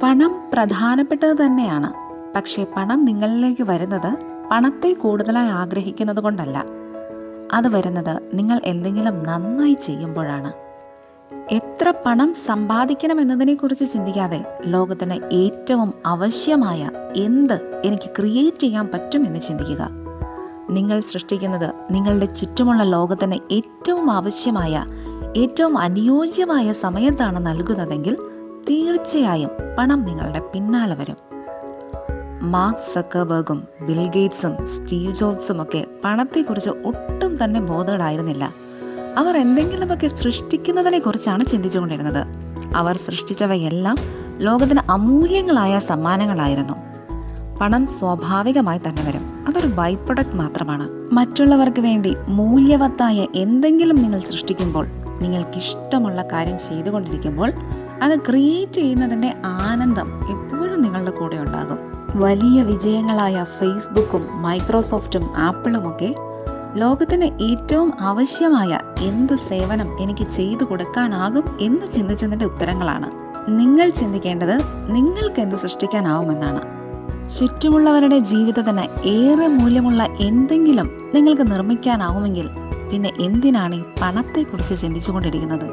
പണം പ്രധാനപ്പെട്ടത് തന്നെയാണ്. പക്ഷേ പണം നിങ്ങളിലേക്ക് വരുന്നത് പണത്തെ കൂടുതലായി ആഗ്രഹിക്കുന്നത് കൊണ്ടല്ല. അത് വരുന്നത് നിങ്ങൾ എന്തെങ്കിലും നന്നായി ചെയ്യുമ്പോഴാണ്. എത്ര പണം സമ്പാദിക്കണം എന്നതിനെക്കുറിച്ച് ചിന്തിക്കാതെ ലോകത്തിന് ഏറ്റവും ആവശ്യമായ എന്ത് എനിക്ക് ക്രിയേറ്റ് ചെയ്യാൻ പറ്റുമെന്ന് ചിന്തിക്കുക. നിങ്ങൾ സൃഷ്ടിക്കുന്നത് നിങ്ങളുടെ ചുറ്റുമുള്ള ലോകത്തിന് ഏറ്റവും ആവശ്യമായ, ഏറ്റവും അനുയോജ്യമായ സമയത്താണ് നൽകുന്നതെങ്കിൽ തീർച്ചയായും പണം നിങ്ങളുടെ പിന്നാലെ വരും. മാർക്ക് സക്കർബർഗും ബിൽ ഗേറ്റ്സും സ്റ്റീവ് ജോബ്സും ഒക്കെ പണത്തെക്കുറിച്ച് ഒട്ടും തന്നെ ബോധേഡായിരുന്നില്ല. അവർ എന്തെങ്കിലുമൊക്കെ സൃഷ്ടിക്കുന്നതിനെ കുറിച്ചാണ് ചിന്തിച്ചുകൊണ്ടിരുന്നത്. അവർ സൃഷ്ടിച്ചവയെല്ലാം ലോകത്തിന് അമൂല്യങ്ങളായ സമ്മാനങ്ങളായിരുന്നു. പണം സ്വാഭാവികമായി തന്നെ വരും. അതൊരു ബൈ പ്രൊഡക്റ്റ് മാത്രമാണ്. മറ്റുള്ളവർക്ക് വേണ്ടി മൂല്യവത്തായ എന്തെങ്കിലും നിങ്ങൾ സൃഷ്ടിക്കുമ്പോൾ, നിങ്ങൾക്കിഷ്ടമുള്ള കാര്യം ചെയ്തുകൊണ്ടിരിക്കുമ്പോൾ, അത് ക്രിയേറ്റ് ചെയ്യുന്നതിൻ്റെ ആനന്ദം എപ്പോഴും നിങ്ങളുടെ കൂടെ ഉണ്ടാകും. വലിയ വിജയങ്ങളായ ഫേസ്ബുക്കും മൈക്രോസോഫ്റ്റും ആപ്പിളുമൊക്കെ ലോകത്തിന് ഏറ്റവും ആവശ്യമായ എന്ത് സേവനം എനിക്ക് ചെയ്തു കൊടുക്കാനാകും എന്ന് ചിന്തിച്ചതിൻ്റെ ഉത്തരങ്ങളാണ്. നിങ്ങൾ ചിന്തിക്കേണ്ടത് നിങ്ങൾക്ക് എന്ത് സൃഷ്ടിക്കാനാവുമെന്നാണ്. ചുറ്റുമുള്ളവരുടെ ജീവിതത്തിന് ഏറെ മൂല്യമുള്ള എന്തെങ്കിലും നിങ്ങൾക്ക് നിർമ്മിക്കാനാവുമെങ്കിൽ പിന്നെ എന്തിനാണ് ഈ പണത്തെക്കുറിച്ച് ചിന്തിച്ചുകൊണ്ടിരിക്കുന്നത്?